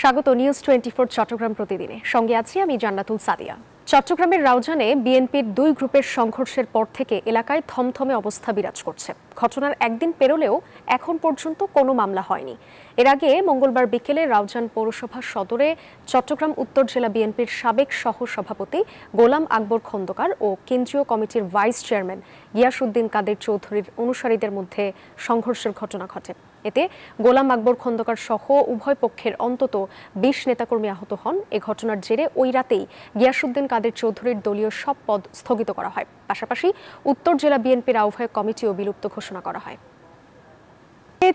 স্বাগত নিউজ 24 চট্টগ্রাম প্রতিদিনে। সঙ্গে আছি আমি জান্নাতুল সাদিয়া। চট্টগ্রামের রাউজানে বিএনপির দুই গ্রুপের সংঘর্ষের পর থেকে এলাকায় থমথমে অবস্থা বিরাজ করছে। ঘটনার একদিন পেরোলেও এখন পর্যন্ত কোনো মামলা হয়নি। এর আগে মঙ্গলবার বিকেলে রাউজান পৌরসভা সদরে চট্টগ্রাম উত্তর জেলা বিএনপির সাবেক সহ সভাপতি গোলাম আকবর খন্দকার ও কেন্দ্রীয় কমিটির ভাইস চেয়ারম্যান গিয়াসউদ্দিন কাদের চৌধুরীর অনুসারীদের মধ্যে সংঘর্ষের ঘটনা ঘটে। এতে গোলাম আকবর খন্দকার সহ উভয় পক্ষের অন্তত ২০ নেতাকর্মী আহত হন। এ ঘটনার জেরে ওই রাতেই গিয়াসউদ্দিন কাদের চৌধুরীর দলীয় সব পদ স্থগিত করা হয়। পাশাপাশি উত্তর জেলা বিএনপির আহ্বায়ক কমিটিও বিলুপ্ত ঘোষণা করা হয়।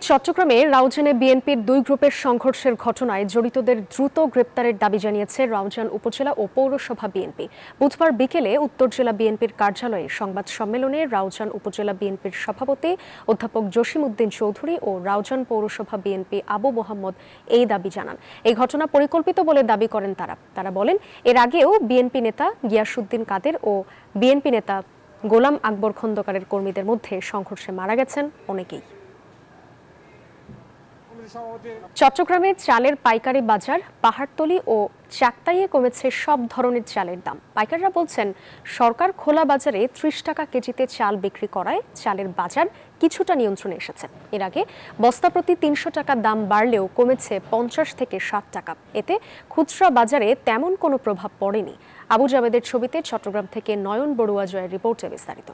চট্টগ্রামে রাউজানে বিএনপির দুই গ্রুপের সংঘর্ষের ঘটনায় জড়িতদের দ্রুত গ্রেপ্তারের দাবি জানিয়েছে রাউজান উপজেলা ও পৌরসভা বিএনপি। বুধবার বিকেলে উত্তর জেলা বিএনপির কার্যালয়ে সংবাদ সম্মেলনে রাউজান উপজেলা বিএনপির সভাপতি অধ্যাপক জসিমউদ্দিন চৌধুরী ও রাউজান পৌরসভা বিএনপি আবু মোহাম্মদ এই দাবি জানান। এই ঘটনা পরিকল্পিত বলে দাবি করেন তারা বলেন, এর আগেও বিএনপি নেতা গিয়াসউদ্দিন কাদের ও বিএনপি নেতা গোলাম আকবর খন্দকারের কর্মীদের মধ্যে সংঘর্ষে মারা গেছেন অনেকেই। চট্টগ্রামের চালের পাইকারি বাজার পাহাড়তলী ও চাকতাইয়ে কমেছে সব ধরনের চালের দাম। পাইকাররা বলছেন, সরকার খোলা বাজারে ৩০ টাকা কেজিতে চাল বিক্রি করায় চালের বাজার কিছুটা নিয়ন্ত্রণে এসেছে। এর আগে বস্তা প্রতি ৩০০ টাকা দাম বাড়লেও কমেছে ৫০ থেকে ৬০ টাকা। এতে খুচরা বাজারে তেমন কোনো প্রভাব পড়েনি। আবু জাবেদের ছবিতে চট্টগ্রাম থেকে নয়ন বড়ুয়া জয়ের রিপোর্টে বিস্তারিত।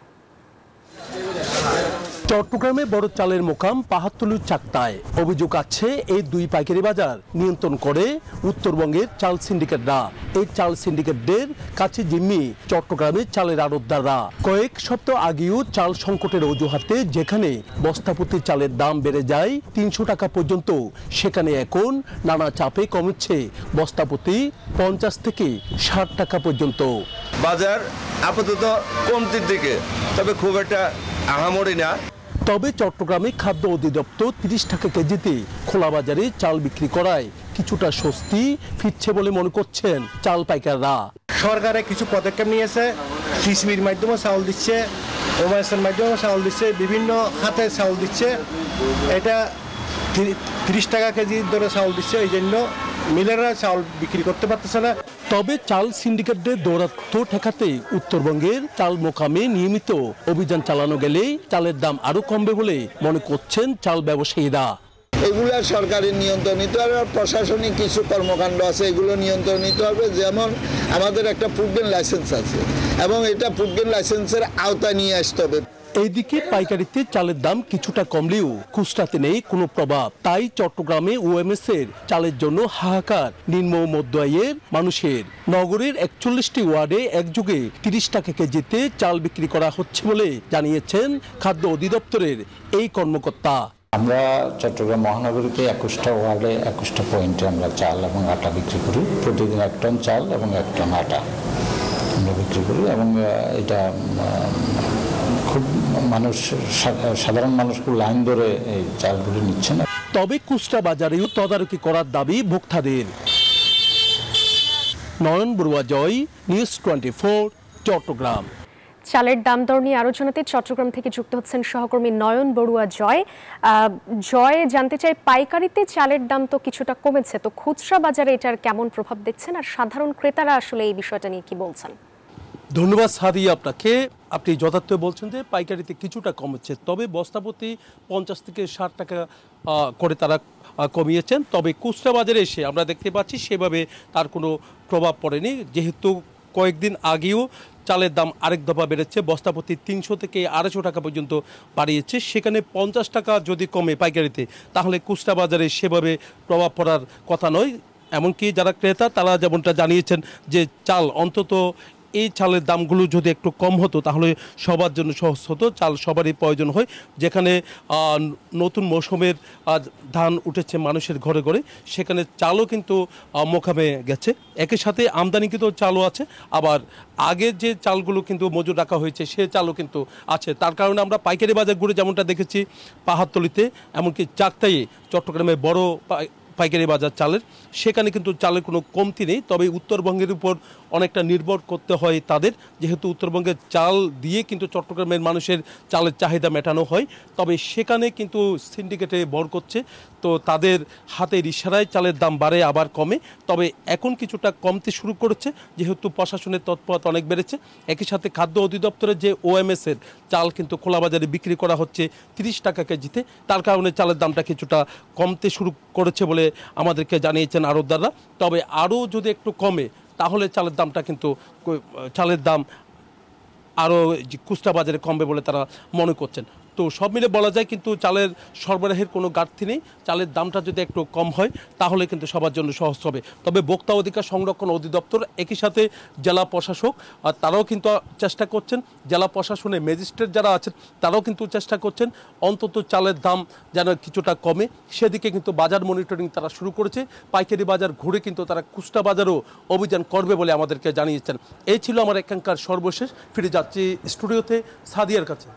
চট্টগ্রামে বড় চালের মোকাম পাহাড়তলীর চাকতায়। অভিযোগ আছে এই দুই পাইকারি বাজার নিয়ন্ত্রণ করে উত্তরবঙ্গের চাল সিন্ডিকেটরা। এই চাল সিন্ডিকেটদের কাছে জিম্মি চট্টগ্রামের চালের আড়তদাররা। কয়েক সপ্তাহ আগেও চাল সংকটের অজুহাতে যেখানে বস্তাপ্রতি চালের দাম বেড়ে যায় ৩০০ টাকা পর্যন্ত, সেখানে এখন নানা চাপে কমেছে বস্তাপ্রতি ৫০ থেকে ৬০ টাকা পর্যন্ত। বাজার আপাতত কমতির দিকে, তবে খুব একটা আহামরি না। তবে চট্টগ্রামে খাদ্য অধিদপ্তর ৩০ টাকা কেজিতে খোলা বাজারে চাল বিক্রি করায় কিছুটা স্বস্তি ফিরছে বলে মনে করছেন চাল পাইকাররা। সরকারে কিছু পদক্ষেপ নিয়েছে, কিসমির মাধ্যমে চাউল দিচ্ছে, ওমাইসের মাধ্যমে চাউল দিচ্ছে, বিভিন্ন খাতে চাউল দিচ্ছে। এটা ৩০ টাকা কেজি ধরে চাউল দিচ্ছে, এই জন্য মিলেরা চাউল বিক্রি করতে পারতেছে না। তবে চাল সিন্ডিকেটদের দৌরাত্ম্য ঠেকাতে উত্তরবঙ্গের চাল মোকামে নিয়মিত অভিযান চালানো গেলে চালের দাম আরো কমবে বলে মনে করছেন চাল ব্যবসায়ীরা। এগুলো সরকারের নিয়ন্ত্রণ নিতে হবে, আর প্রশাসনিক কিছু কর্মকাণ্ড আছে, এগুলো নিয়ন্ত্রণ নিতে হবে। যেমন আমাদের একটা ফুড গ্রেন লাইসেন্স আছে এবং এটা ফুড গ্রেন লাইসেন্সের আওতায় নিয়ে আসতে হবে। এইদিকে পাইকারিতে চালের দাম কিছুটা কমলেও খুচরাতে নেই কোনো প্রভাব। তাই চট্টগ্রামে ওএমএস এর চালের জন্য হাহাকার নিম্ন ও মধ্য আয়ের মানুষের। নগরের ৪১টি ওয়ার্ডে একযোগে ৩০ টাকা কেজিতে চাল বিক্রি করা হচ্ছে বলে জানিয়েছেন খাদ্য অধিদপ্তরের এই কর্মকর্তা। আমরা চট্টগ্রাম মহানগরীতে ২১টা ওয়ার্ডে ২১টা পয়েন্টে আমরা চাল এবং আটা বিক্রি করি। প্রতিদিন ১ টন চাল এবং ১ টন আটা আমরা বিক্রি করি এবং এটা খুব মানুষ, সাধারণ মানুষ খুব লাইন ধরে এই চালগুলি নিচ্ছে না। তবে খুচরা বাজারেও তদারকি করার দাবি ভোক্তাদের। নয়ন বড়ুয়া জয়, নিউজ 24 চট্টগ্রাম। চালের দাম দর নিয়ে আরো জানাতে চট্টগ্রাম থেকে যুক্ত হচ্ছেন সহকর্মী নয়ন বড়ুয়া জয়। জানতে চাই, পাইকারিতে চালের দাম তো কিছুটা কমেছে, তো খুচরা বাজারে এটার কেমন প্রভাব দেখছেন আর সাধারণ ক্রেতারা আসলে এই বিষয়টা নিয়ে কি বলছেন? ধন্যবাদ সাদি আপনাকে। আপনি যথার্থ বলছেন যে পাইকারিতে কিছুটা কমেছে, তবে বস্তাপ্রতি ৫০ থেকে ৬০ টাকা করে তারা কমিয়েছেন। তবে খুচরা বাজারে এসে আমরা দেখতে পাচ্ছি সেভাবে তার কোনো প্রভাব পড়েনি, যেহেতু কয়েকদিন আগেও চালের দাম আরেক দফা বেড়েছে, বস্তাপ্রতি ৩০০ থেকে ২৫০ টাকা পর্যন্ত বাড়িয়েছে। সেখানে ৫০ টাকা যদি কমে পাইকারিতে, তাহলে খুচরা বাজারে সেভাবে প্রভাব পড়ার কথা নয়। এমনকি যারা ক্রেতা তারা যেমনটা জানিয়েছেন যে চাল অন্তত এই চালের দামগুলো যদি একটু কম হতো তাহলে সবার জন্য সহজ হতো। চাল সবারই প্রয়োজন হয়, যেখানে নতুন মৌসুমের ধান উঠেছে মানুষের ঘরে ঘরে, সেখানে চালও কিন্তু মোকামে গেছে। একই সাথে আমদানিকৃত চালও আছে, আবার আগের যে চালগুলো কিন্তু মজুর রাখা হয়েছে সে চালও কিন্তু আছে। তার কারণে আমরা পাইকারি বাজার ঘুরে যেমনটা দেখেছি পাহাড়তলীতে, এমনকি চাকতাইয়ে চট্টগ্রামে বড় পাইকারি বাজার চালের, সেখানে কিন্তু চালের কোনো কমতি নেই। তবে উত্তরবঙ্গের উপর অনেকটা নির্ভর করতে হয় তাদের, যেহেতু উত্তরবঙ্গের চাল দিয়ে কিন্তু চট্টগ্রামের মানুষের চালের চাহিদা মেটানো হয়। তবে সেখানে কিন্তু সিন্ডিকেটে ভর করছে, তো তাদের হাতের ইশারায় চালের দাম বাড়ে আবার কমে। তবে এখন কিছুটা কমতে শুরু করেছে যেহেতু প্রশাসনের তৎপরতা অনেক বেড়েছে। একই সাথে খাদ্য অধিদপ্তরের যে OMS এর চাল কিন্তু খোলা বাজারে বিক্রি করা হচ্ছে 30 টাকা কেজিতে, তার কারণে চালের দামটা কিছুটা কমতে শুরু করেছে বলে আমাদেরকে জানিয়েছেন আড়তদাররা। তবে আরও যদি একটু কমে তাহলে চালের দাম আরও খুচরা বাজারে কমবে বলে তারা মনে করছেন। তো সব মিলে বলা যায় কিন্তু চালের সরবরাহের কোনো ঘাটতি নেই। চালের দামটা যদি একটু কম হয় তাহলে কিন্তু সবার জন্য সহজ হবে। তবে ভোক্তা অধিকার সংরক্ষণ অধিদপ্তর একই সাথে জেলা প্রশাসক তারাও কিন্তু চেষ্টা করছেন, জেলা প্রশাসনে ম্যাজিস্ট্রেট যারা আছেন তারাও কিন্তু চেষ্টা করছেন অন্তত চালের দাম যেন কিছুটা কমে, সেদিকে কিন্তু বাজার মনিটরিং তারা শুরু করেছে। পাইকারি বাজার ঘুরে কিন্তু তারা খুচরা বাজারও অভিযান করবে বলে আমাদেরকে জানিয়েছেন। এই ছিল আমার এখানকার সর্বশেষ। ফিরে যাচ্ছি স্টুডিওতে সাদিয়ার কাছে।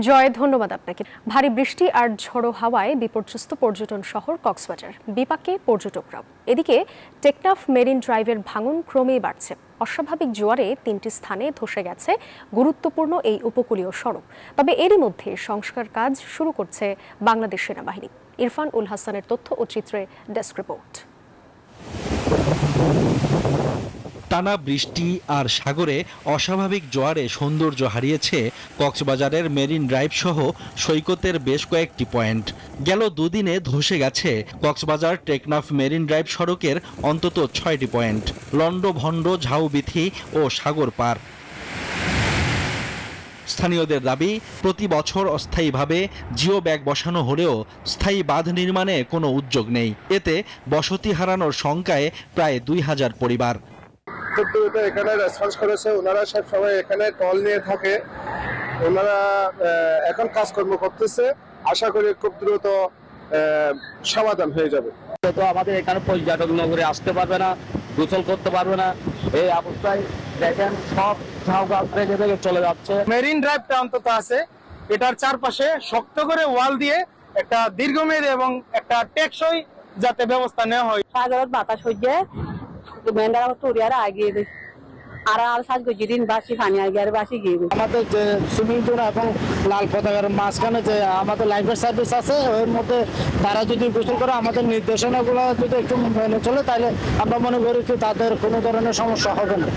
জয়, ধন্যবাদ আপনাকে। ভারী বৃষ্টি আর ঝড়ো হাওয়ায় বিপর্যস্ত পর্যটন শহর কক্সবাজার, বিপাকে পর্যটকরাও। এদিকে টেকনাফ মেরিন ড্রাইভের ভাঙন ক্রমেই বাড়ছে। অস্বাভাবিক জোয়ারে 3টি স্থানে ধসে গেছে গুরুত্বপূর্ণ এই উপকূলীয় সড়ক। তবে এরই মধ্যে সংস্কার কাজ শুরু করছে বাংলাদেশ সেনাবাহিনী। ইরফান উল হাসানের তথ্য ও চিত্রে ডেস্ক রিপোর্ট। টানা বৃষ্টি আর সাগরে অস্বাভাবিক জোয়ারে সৌন্দর্য হারিয়েছে কক্সবাজারের মেরিন ড্রাইভ সহ সৈকতের বেশ কয়েকটি পয়েন্ট। গেল দুদিনে ধসে গেছে কক্সবাজার টেকনাফ মেরিন ড্রাইভ সড়কের অন্তত 6টি পয়েন্ট, লন্ডভন্ড ঝাউবিথি ও সাগর পার। স্থানীয়দের দাবি, প্রতি বছর অস্থায়ীভাবে জিও ব্যাগ বসানো হলেও স্থায়ী বাঁধ নির্মাণে কোনো উদ্যোগ নেই। এতে বসতি হারানোর শঙ্কায় প্রায় 2000 পরিবার। এখানে রেসপন্স করেছে, ওনারা সব সময় এখানে টল নিয়ে থাকে, ওনারা এখন কাজকর্ম করতেছে। আশা করি খুব দ্রুত সমাধান হয়ে যাবে। তো আমাদের এখানে পর্যটক নগরে আসতে পারবে না, গোসল করতে পারবে না, এই অবস্থায় দেখেন সব ঝাউ গাছ ভেঙে ভেঙে চলে যাচ্ছে। মেরিন ড্রাইভটা অন্তত আছে, এটার চারপাশে শক্ত করে ওয়াল দিয়ে একটা দীর্ঘমেয়াদী এবং একটা টেকসই যাতে ব্যবস্থা নেওয়া হয়। সাগরের বাতাস হইছে মেন্ডারা তোরিয়ারা আগিয়ে দেয় আর সাজ গজি দিন বাসি পানি আগে আর বাসি গিয়ে আমাদের যে সুইমিং পুল এবং লাল পতাকার মাঝখানে যে আমাদের লাইফের সার্ভিস আছে ওর মধ্যে তারা যদি গোসল করে আমাদের নির্দেশনাগুলো যদি একটু মেনে চলে তাহলে আমরা মনে করি যে তাদের কোনো ধরনের সমস্যা হবে না।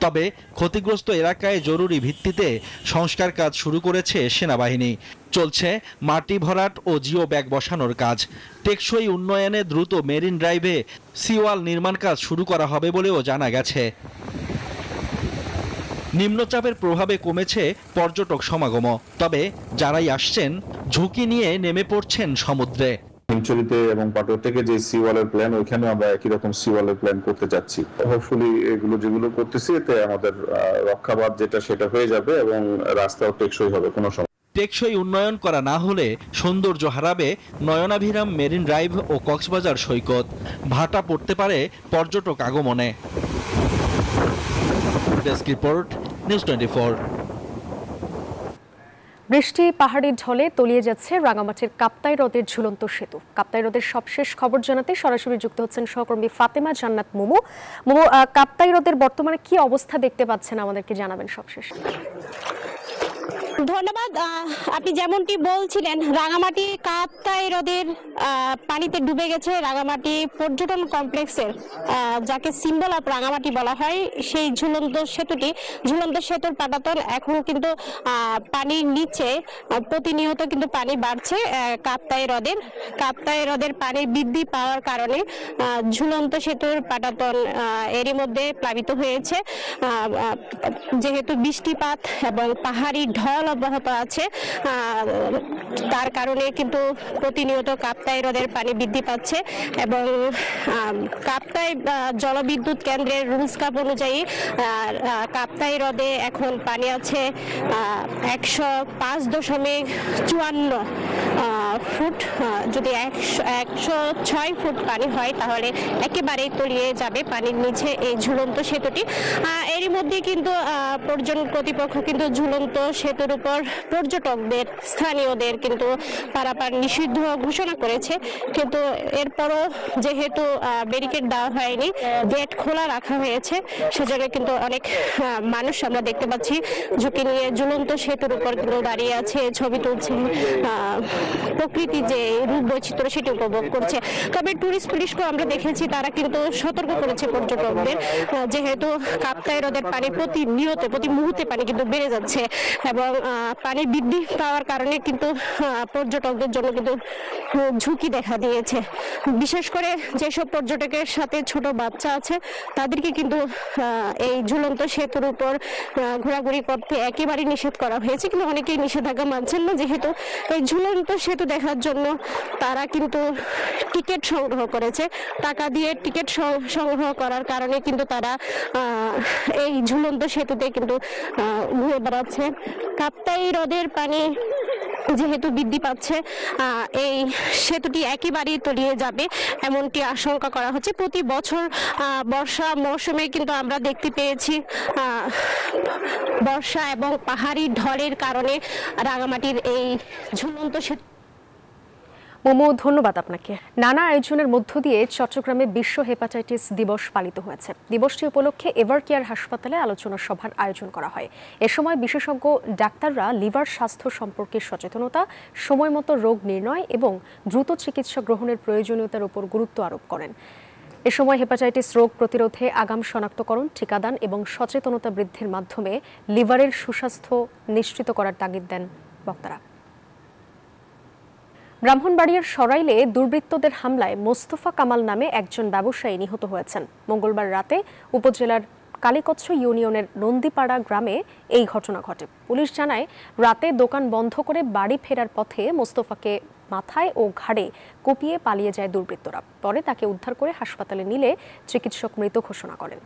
তবে ক্ষতিগ্রস্ত এলাকায় জরুরি ভিত্তিতে সংস্কার কাজ শুরু করেছে সেনাবাহিনী। চলছে মাটি ভরাট ও জিও ব্যাগ বসানোর কাজ। টেকসই উন্নয়নে দ্রুত মেরিন ড্রাইভে সিওয়াল নির্মাণ কাজ শুরু করা হবে বলেও জানা গেছে। নিম্নচাপের প্রভাবে কমেছে পর্যটক সমাগম, তবে যারাই আসছেন ঝুঁকি নিয়ে নেমে পড়ছেন সমুদ্রে। হিমচুরিতে এবং পাটোর থেকে যে সিওয়ালের প্ল্যান, ওইখানে আমরা একই রকম সিওয়ালের প্ল্যান করতে যাচ্ছি। হোপফুলি এগুলো যেগুলো করতেছি এতে আমাদের রক্ষাবাদ যেটা সেটা হয়ে যাবে এবং রাস্তাও টেকসই হবে। কোনো টেকসই উন্নয়ন করা না হলে সৌন্দর্য হারাবে নয়নাভিরাম মেরিন ড্রাইভ ও কক্সবাজার সৈকত। ভাটা পড়তে পারে পর্যটক আগমনে। Desk report, news 24। বৃষ্টি পাহাড়ের ঢলে তলিয়ে যাচ্ছে রাঙামাটির কাপ্তাই হ্রদের ঝুলন্ত সেতু। কাপ্তাই হ্রদের সবশেষ খবর জানাতে সরাসরি যুক্ত হচ্ছেন সহকর্মী ফাতেমা জান্নাত মোমো। কাপ্তাই হ্রদের বর্তমানে কি অবস্থা দেখতে পাচ্ছেন আমাদেরকে জানাবেন সবশেষ। ধন্যবাদ। আপনি যেমনটি বলছিলেন, রাঙামাটি কাপ্তাই হ্রদের পানিতে ডুবে গেছে রাঙামাটি পর্যটন কমপ্লেক্সের, যাকে সিম্বল অফ রাঙামাটি বলা হয়, সেই ঝুলন্ত সেতুটি। ঝুলন্ত সেতুর পাটাতন এখন কিন্তু পানির নিচে, প্রতিনিয়ত কিন্তু পানি বাড়ছে কাপ্তাই হ্রদের। কাপ্তাই হ্রদের পানি বৃদ্ধি পাওয়ার কারণে ঝুলন্ত সেতুর পাটাতন এরই মধ্যে প্লাবিত হয়েছে। যেহেতু বৃষ্টিপাত এবং পাহাড়ি ঢল অব্যাহত আছে, তার কারণে কিন্তু প্রতিনিয়ত কাপ্তাই হ্রদের পানি বৃদ্ধি পাচ্ছে এবং কাপ্তাই জলবিদ্যুৎ কেন্দ্রের রুলস কাপ অনুযায়ী কাপ্তাই হ্রদে এখন পানি আছে 105.54 ফুট। যদি 106 ফুট পানি হয় তাহলে একেবারেই তলিয়ে যাবে পানির নিচে এই ঝুলন্ত সেতুটি। এরই মধ্যে কিন্তু পর্যটন কর্তৃপক্ষ কিন্তু ঝুলন্ত সেতুর উপর পর্যটকদের স্থানীয়দের কিন্তু পারাপার নিষিদ্ধ ঘোষণা করেছে, কিন্তু এরপরও যেহেতু ব্যারিকেড দেওয়া হয়নি, গেট খোলা রাখা হয়েছে, সেজন্য কিন্তু অনেক মানুষ আমরা দেখতে পাচ্ছি ঝুঁকি নিয়ে ঝুলন্ত সেতুর উপর কিন্তু দাঁড়িয়ে আছে, ছবি তুলছে, প্রকৃতির যে রূপ বৈচিত্র্য সেটি উপভোগ করছে। তবে টুরিস্ট পুলিশকে আমরা দেখেছি তারা কিন্তু সতর্ক করেছে পর্যটকদের, যেহেতু কাপ্তাই হ্রদের পানি প্রতি মুহূর্তে পানি কিন্তু বেড়ে যাচ্ছে এবং পানি বৃদ্ধি পাওয়ার কারণে কিন্তু পর্যটকদের জন্য কিন্তু ঝুঁকি দেখা দিয়েছে। বিশেষ করে যেসব পর্যটকের সাথে ছোট বাচ্চা আছে তাদেরকে কিন্তু এই ঝুলন্ত সেতুর উপর ঘোরাঘুরি করতে একেবারে নিষেধ করা হয়েছে, কিন্তু অনেকেই নিষেধাজ্ঞা মানছেন না, যেহেতু এই ঝুলন্ত সেতু দেখার জন্য তারা কিন্তু টিকিট সংগ্রহ করেছে। টাকা দিয়ে টিকিট সংগ্রহ করার কারণে কিন্তু তারা এই ঝুলন্ত সেতুতে কিন্তু ঘুরে বেড়াচ্ছে। কাপ্তাই হ্রদের পানি যেহেতু বৃদ্ধি পাচ্ছে, এই সেতুটি একেবারেই তলিয়ে যাবে এমনটি আশঙ্কা করা হচ্ছে। প্রতি বছর বর্ষা মৌসুমে কিন্তু আমরা দেখতে পেয়েছি বর্ষা এবং পাহাড়ি ঢলের কারণে রাঙামাটির এই ঝুলন্ত সেতু। মোমো, ধন্যবাদ আপনাকে। নানা আয়োজনের মধ্য দিয়ে চট্টগ্রামে বিশ্ব হেপাটাইটিস দিবস পালিত হয়েছে। দিবসটি উপলক্ষে এভারকেয়ার হাসপাতালে আলোচনা সভার আয়োজন করা হয়। এ সময় বিশেষজ্ঞ ডাক্তাররা লিভার স্বাস্থ্য সম্পর্কে সচেতনতা, সময়মতো রোগ নির্ণয় এবং দ্রুত চিকিৎসা গ্রহণের প্রয়োজনীয়তার উপর গুরুত্ব আরোপ করেন। এ সময় হেপাটাইটিস রোগ প্রতিরোধে আগাম শনাক্তকরণ, টিকাদান এবং সচেতনতা বৃদ্ধির মাধ্যমে লিভারের সুস্বাস্থ্য নিশ্চিত করার তাগিদ দেন বক্তারা। ব্রাহ্মণবাড়িয়ার সরাইলে দুর্বৃত্তদের হামলায় মোস্তফা কামাল নামে একজন ব্যবসায়ী নিহত হয়েছেন। মঙ্গলবার রাতে উপজেলার কালীকচ্ছ ইউনিয়নের নন্দীপাড়া গ্রামে এই ঘটনা ঘটে। পুলিশ জানায়, রাতে দোকান বন্ধ করে বাড়ি ফেরার পথে মোস্তফাকে মাথায় ও ঘাড়ে কুপিয়ে পালিয়ে যায় দুর্বৃত্তরা। পরে তাকে উদ্ধার করে হাসপাতালে নিলে চিকিৎসক মৃত ঘোষণা করেন।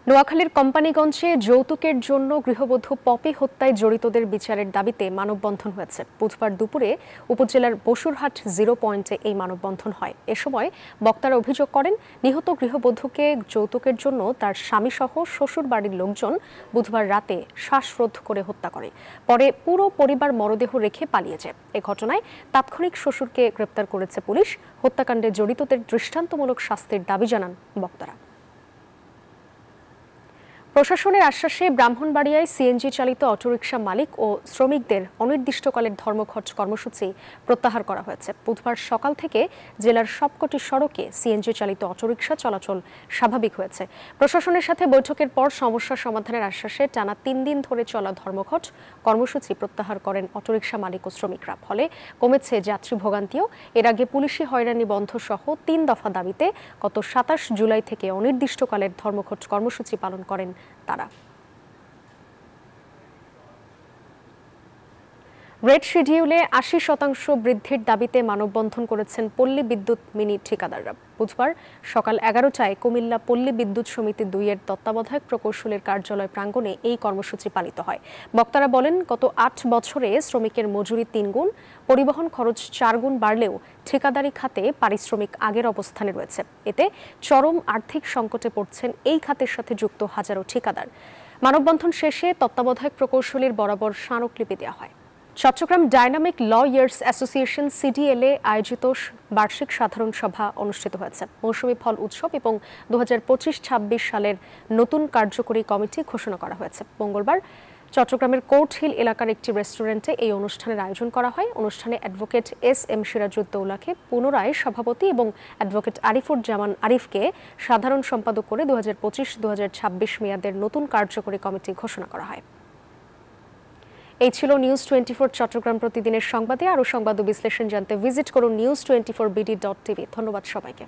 নোয়াখালীর কোম্পানিগঞ্জে যৌতুকের জন্য গৃহবধূ পপি হত্যায় জড়িতদের বিচারের দাবিতে মানববন্ধন হয়েছে। বুধবার দুপুরে উপজেলার বসুরহাট 0 পয়েন্টে এই মানববন্ধন হয়। এ সময় বক্তারা অভিযোগ করেন, নিহত গৃহবধূকে যৌতুকের জন্য তার স্বামীসহ শ্বশুর বাড়ির লোকজন বুধবার রাতে শ্বাসরোধ করে হত্যা করে। পরে পুরো পরিবার মরদেহ রেখে পালিয়ে যায়। এ ঘটনায় তাৎক্ষণিক শ্বশুরকে গ্রেপ্তার করেছে পুলিশ। হত্যাকাণ্ডে জড়িতদের দৃষ্টান্তমূলক শাস্তির দাবি জানান বক্তারা। প্রশাসনের আশ্বাসে ব্রাহ্মণবাড়িয়ায় সিএনজি চালিত অটোরিকশা মালিক ও শ্রমিকদের অনির্দিষ্টকালের ধর্মঘট কর্মসূচি প্রত্যাহার করা হয়েছে। বুধবার সকাল থেকে জেলার সবকটি সড়কে সিএনজি চালিত অটোরিকশা চলাচল স্বাভাবিক হয়েছে। প্রশাসনের সাথে বৈঠকের পর সমস্যা সমাধানের আশ্বাসে টানা 3 দিন ধরে চলা ধর্মঘট কর্মসূচি প্রত্যাহার করেন অটোরিকশা মালিক ও শ্রমিকরা। ফলে কমেছে যাত্রী ভোগান্তিও। এর আগে পুলিশি হয়রানি বন্ধ সহ 3 দফা দাবিতে গত 27 জুলাই থেকে অনির্দিষ্টকালের ধর্মঘট কর্মসূচি পালন করেন তারা। রেড শিডিউলে 80% বৃদ্ধির দাবিতে মানববন্ধন করেছেন পল্লী বিদ্যুৎ মিনি ঠিকাদাররা। বুধবার সকাল 11টায় কুমিল্লা পল্লী বিদ্যুৎ সমিতি 2 এর তত্ত্বাবধায়ক প্রকৌশলীর কার্যালয় প্রাঙ্গণে এই কর্মসূচি পালিত হয়। বক্তারা বলেন, গত 8 বছরে শ্রমিকের মজুরি 3 গুণ, পরিবহন খরচ 4 গুণ বাড়লেও ঠিকাদারি খাতে পারিশ্রমিক আগের অবস্থানে রয়েছে। এতে চরম আর্থিক সংকটে পড়ছেন এই খাতের সাথে যুক্ত হাজারো ঠিকাদার। মানববন্ধন শেষে তত্ত্বাবধায়ক প্রকৌশলীর বরাবর স্মারকলিপি দেওয়া হয়। চট্টগ্রাম ডাইনামিক লয়ার্স অ্যাসোসিয়েশন সিডিএলএ আয়োজিত বার্ষিক সাধারণ সভা অনুষ্ঠিত হয়েছে। মৌসুমী ফল উৎসব এবং 2025-26 সালের নতুন কার্যকরী কমিটি ঘোষণা করা হয়েছে। মঙ্গলবার চট্টগ্রামের কোর্ট হিল এলাকার একটি রেস্টুরেন্টে এই অনুষ্ঠানের আয়োজন করা হয়। অনুষ্ঠানে অ্যাডভোকেট এস.এম. সিরাজউদ্দৌলাকে পুনরায় সভাপতি এবং অ্যাডভোকেট আরিফুজ্জামান আরিফকে সাধারণ সম্পাদক করে 2025-2026 মেয়াদের নতুন কার্যকরী কমিটি ঘোষণা করা হয়। এই ছিল নিউজ 24 চট্টগ্রাম প্রতিদিনের সংবাদে। আরও সংবাদ ও বিশ্লেষণ জানতে ভিজিট করুন news24bd.tv। ধন্যবাদ সবাইকে।